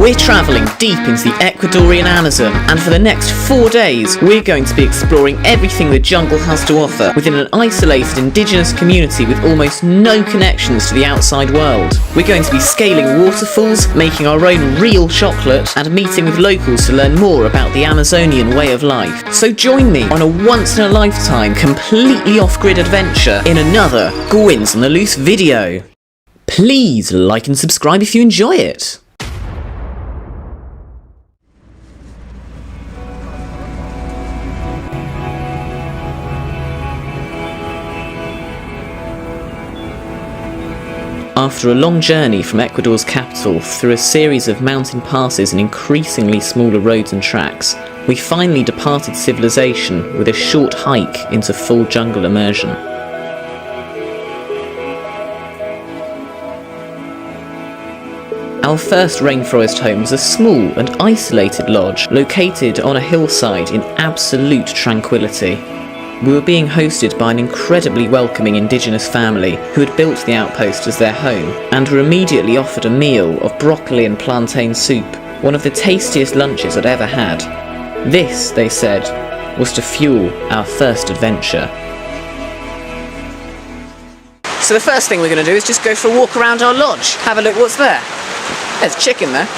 We're travelling deep into the Ecuadorian Amazon, and for the next 4 days we're going to be exploring everything the jungle has to offer within an isolated indigenous community with almost no connections to the outside world. We're going to be scaling waterfalls, making our own real chocolate, and meeting with locals to learn more about the Amazonian way of life. So join me on a once-in-a-lifetime, completely off-grid adventure in another Gwyn's on the Loose video. Please like and subscribe if you enjoy it. After a long journey from Ecuador's capital through a series of mountain passes and increasingly smaller roads and tracks, we finally departed civilization with a short hike into full jungle immersion. Our first rainforest home was a small and isolated lodge located on a hillside in absolute tranquility. We were being hosted by an incredibly welcoming indigenous family who had built the outpost as their home, and were immediately offered a meal of broccoli and plantain soup, one of the tastiest lunches I'd ever had. This, they said, was to fuel our first adventure. So the first thing we're going to do is just go for a walk around our lodge. Have a look what's there. There's chicken there.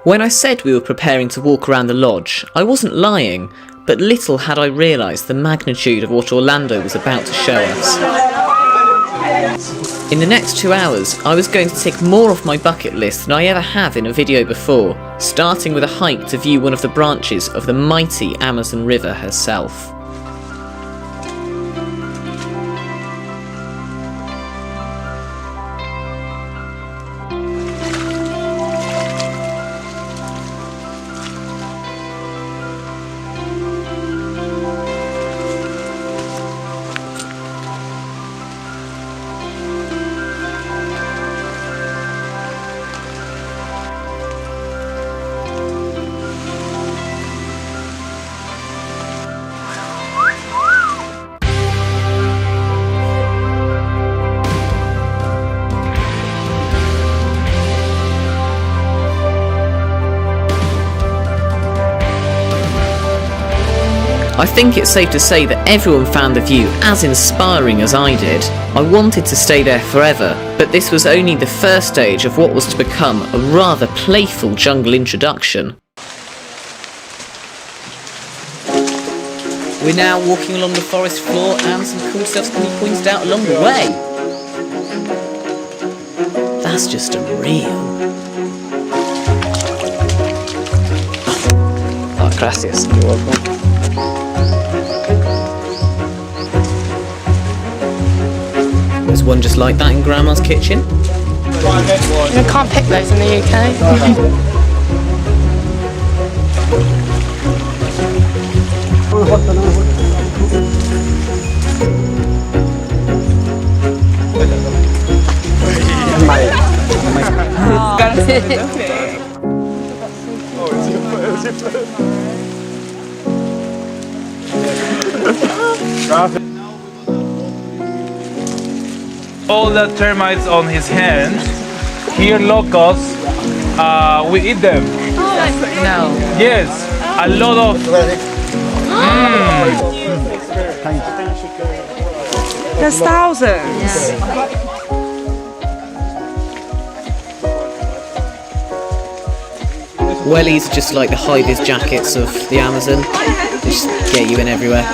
When I said we were preparing to walk around the lodge, I wasn't lying, but little had I realised the magnitude of what Orlando was about to show us. In the next 2 hours, I was going to tick more off my bucket list than I ever have in a video before, starting with a hike to view one of the branches of the mighty Amazon River herself. I think it's safe to say that everyone found the view as inspiring as I did. I wanted to stay there forever, but this was only the first stage of what was to become a rather playful jungle introduction. We're now walking along the forest floor, and some cool stuff's going to be pointed out along the way. That's just unreal. Oh, gracias. You're welcome. There's one just like that in Grandma's kitchen. You can't pick those in the UK. All the termites on his hand. Here locusts, we eat them. No. Yes, a lot of. There's thousands. Wellies are just like the high-vis jackets of the Amazon. They just get you in everywhere.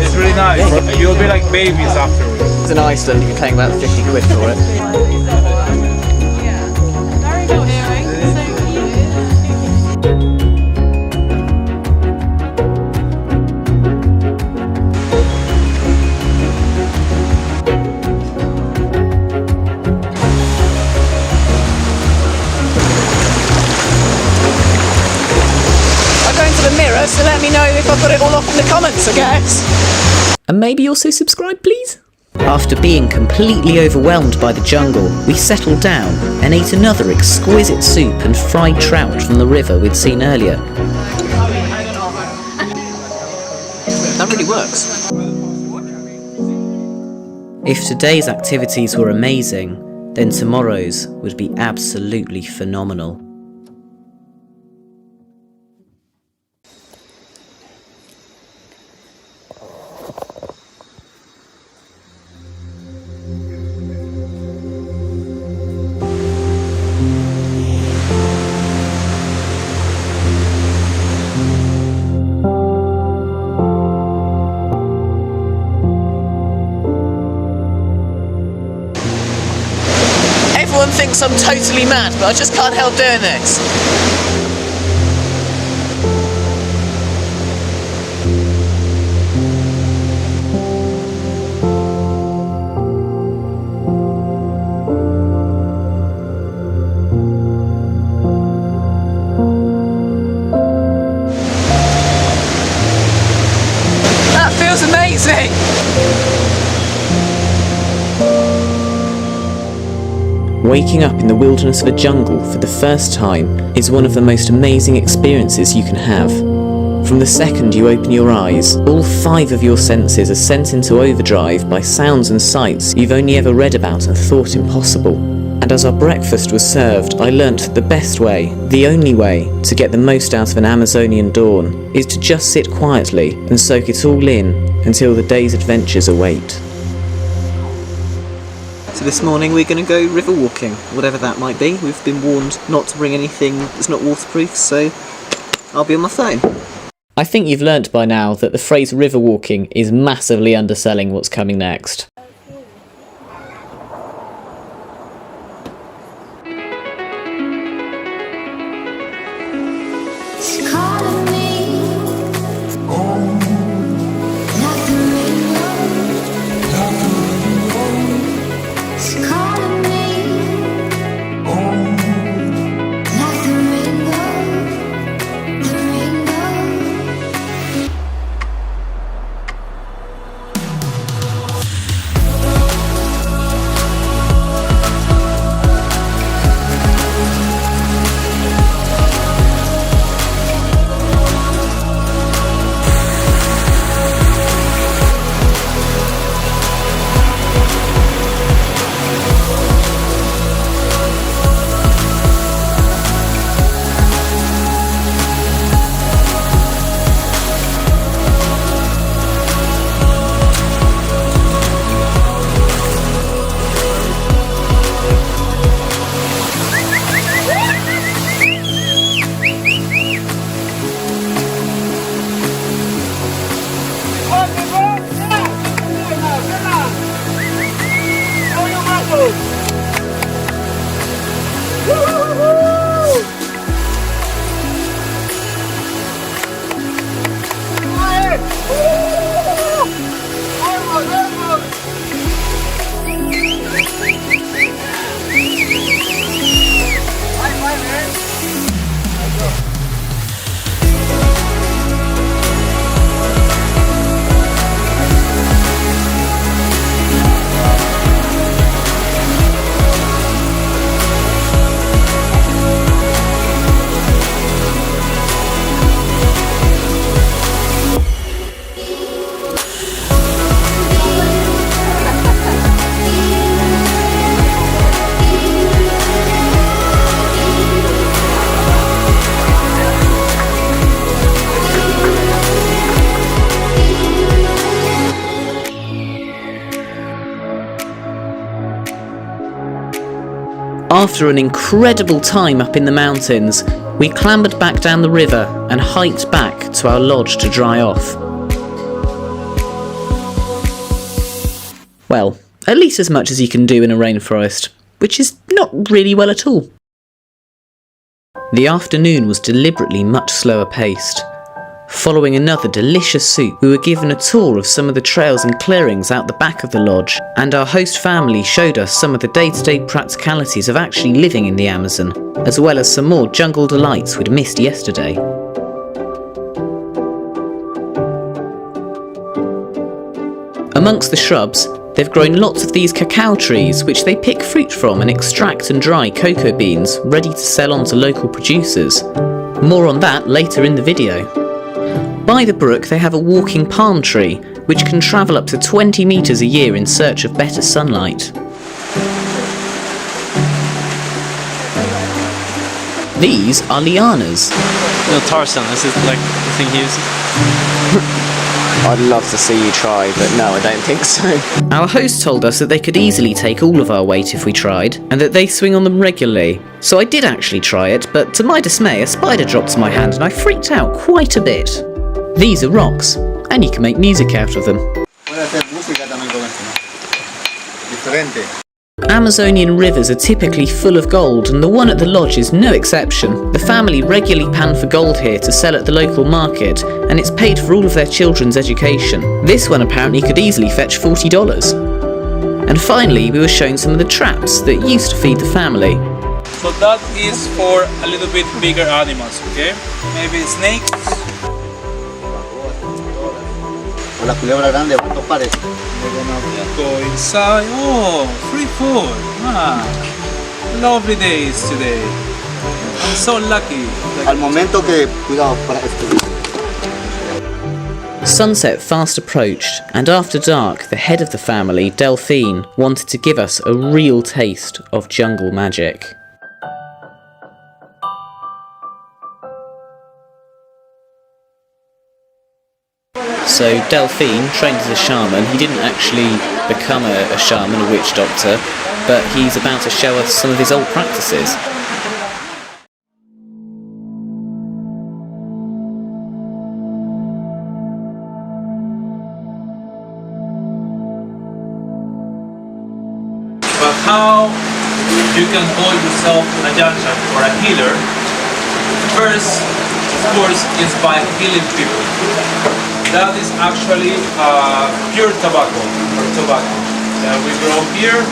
It's really nice. You'll be like babies afterwards. It's in Iceland, you're paying about 50 quid for it. So let me know if I've got it all off in the comments, I guess. And maybe also subscribe, please. After being completely overwhelmed by the jungle, we settled down and ate another exquisite soup and fried trout from the river we'd seen earlier. really works. If today's activities were amazing, then tomorrow's would be absolutely phenomenal. Everyone thinks I'm totally mad, but I just can't help doing this. That feels amazing! Waking up in the wilderness of a jungle for the first time is one of the most amazing experiences you can have. From the second you open your eyes, all 5 of your senses are sent into overdrive by sounds and sights you've only ever read about and thought impossible. And as our breakfast was served, I learnt that the best way, the only way, to get the most out of an Amazonian dawn is to just sit quietly and soak it all in until the day's adventures await. So this morning we're going to go river walking, whatever that might be. We've been warned not to bring anything that's not waterproof, so I'll be on my phone. I think you've learnt by now that the phrase river walking is massively underselling what's coming next. After an incredible time up in the mountains, we clambered back down the river and hiked back to our lodge to dry off. Well, at least as much as you can do in a rainforest, which is not really well at all. The afternoon was deliberately much slower paced. Following another delicious soup, we were given a tour of some of the trails and clearings out the back of the lodge, and our host family showed us some of the day-to-day practicalities of actually living in the Amazon, as well as some more jungle delights we'd missed yesterday. Amongst the shrubs, they've grown lots of these cacao trees which they pick fruit from and extract and dry cocoa beans ready to sell on to local producers. More on that later in the video. By by the brook they have a walking palm tree, which can travel up to 20 metres a year in search of better sunlight. These are lianas. No, Tarzan, this is like the thing he uses. I'd love to see you try, but no, I don't think so. Our host told us that they could easily take all of our weight if we tried, and that they swing on them regularly. So I did actually try it, but to my dismay, a spider dropped to my hand and I freaked out quite a bit. These are rocks, and you can make music out of them. Amazonian rivers are typically full of gold, and the one at the lodge is no exception. The family regularly pan for gold here to sell at the local market, and it's paid for all of their children's education. This one apparently could easily fetch $40. And finally, we were shown some of the traps that used to feed the family. So that is for a little bit bigger animals, okay? Maybe snakes. La culebra grande, ¿cuántos pares? We're gonna go inside. Oh, free food. Ah, lovely days today. I'm so lucky. Al momento que, cuidado, para esto. Sunset fast approached, and after dark, the head of the family, Delphine, wanted to give us a real taste of jungle magic. So Delphine, trained as a shaman, he didn't actually become a shaman, a witch doctor, but he's about to show us some of his old practices. But how you can call yourself a yanshan or a healer? First, of course, is by healing people. That is actually pure tobacco or tobacco that we grow here.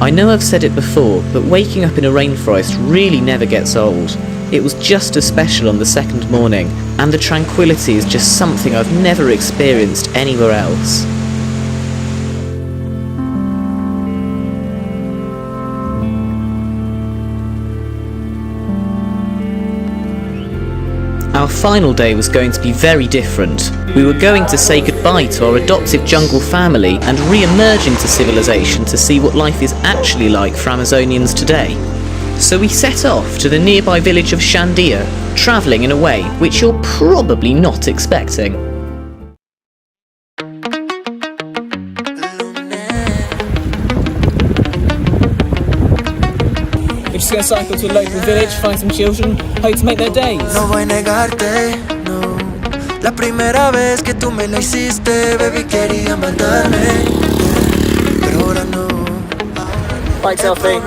I know I've said it before, but waking up in a rainforest really never gets old. It was just as special on the second morning, and the tranquility is just something I've never experienced anywhere else. Our final day was going to be very different. We were going to say goodbye to our adoptive jungle family and re-emerge into civilization to see what life is actually like for Amazonians today. So we set off to the nearby village of Shandia, travelling in a way which you're probably not expecting. We're just going to cycle to a local village, find some children, hope to make their days. No voy a negarte, no. La primera vez que tú me la hiciste, baby, quería matarme. Pero ahora no. Bye, Delphine.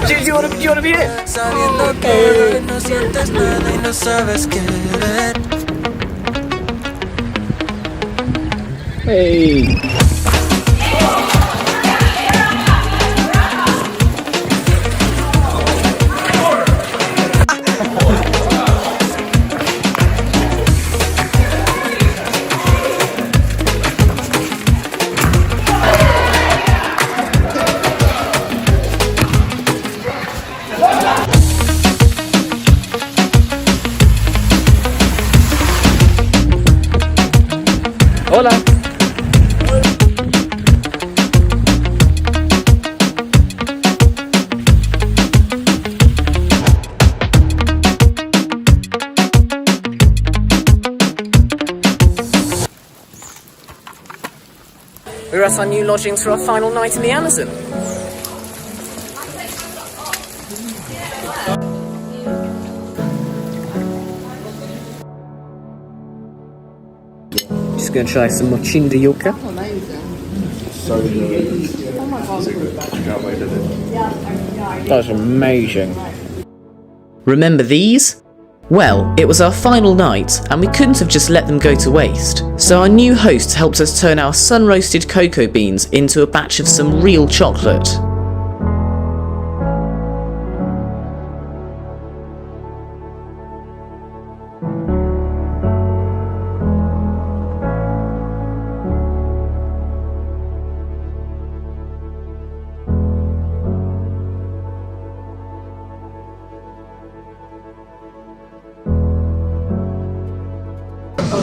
Do you want to be it? Sabiendo que no sientes nada y no sabes querer. Hey. We're at our new lodgings for our final night in the Amazon. Just going to try some mochinda yuca. That's amazing. Remember these? Well, it was our final night, and we couldn't have just let them go to waste. So our new host helped us turn our sun-roasted cocoa beans into a batch of some real chocolate.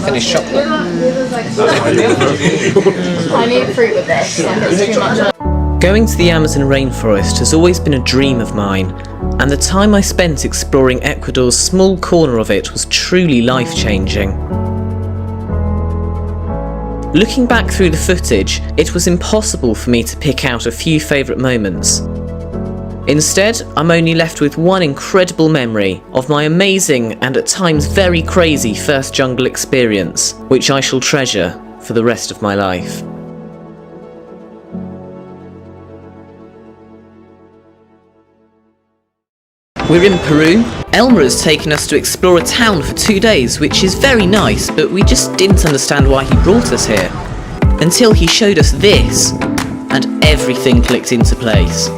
Finished chocolate. I need fruit with this, like it's too much. Going to the Amazon rainforest has always been a dream of mine, and the time I spent exploring Ecuador's small corner of it was truly life-changing. Looking back through the footage, it was impossible for me to pick out a few favourite moments. Instead, I'm only left with one incredible memory of my amazing and at times very crazy first jungle experience, which I shall treasure for the rest of my life. We're in Peru. Elmer has taken us to explore a town for 2 days, which is very nice, but we just didn't understand why he brought us here. Until he showed us this, and everything clicked into place.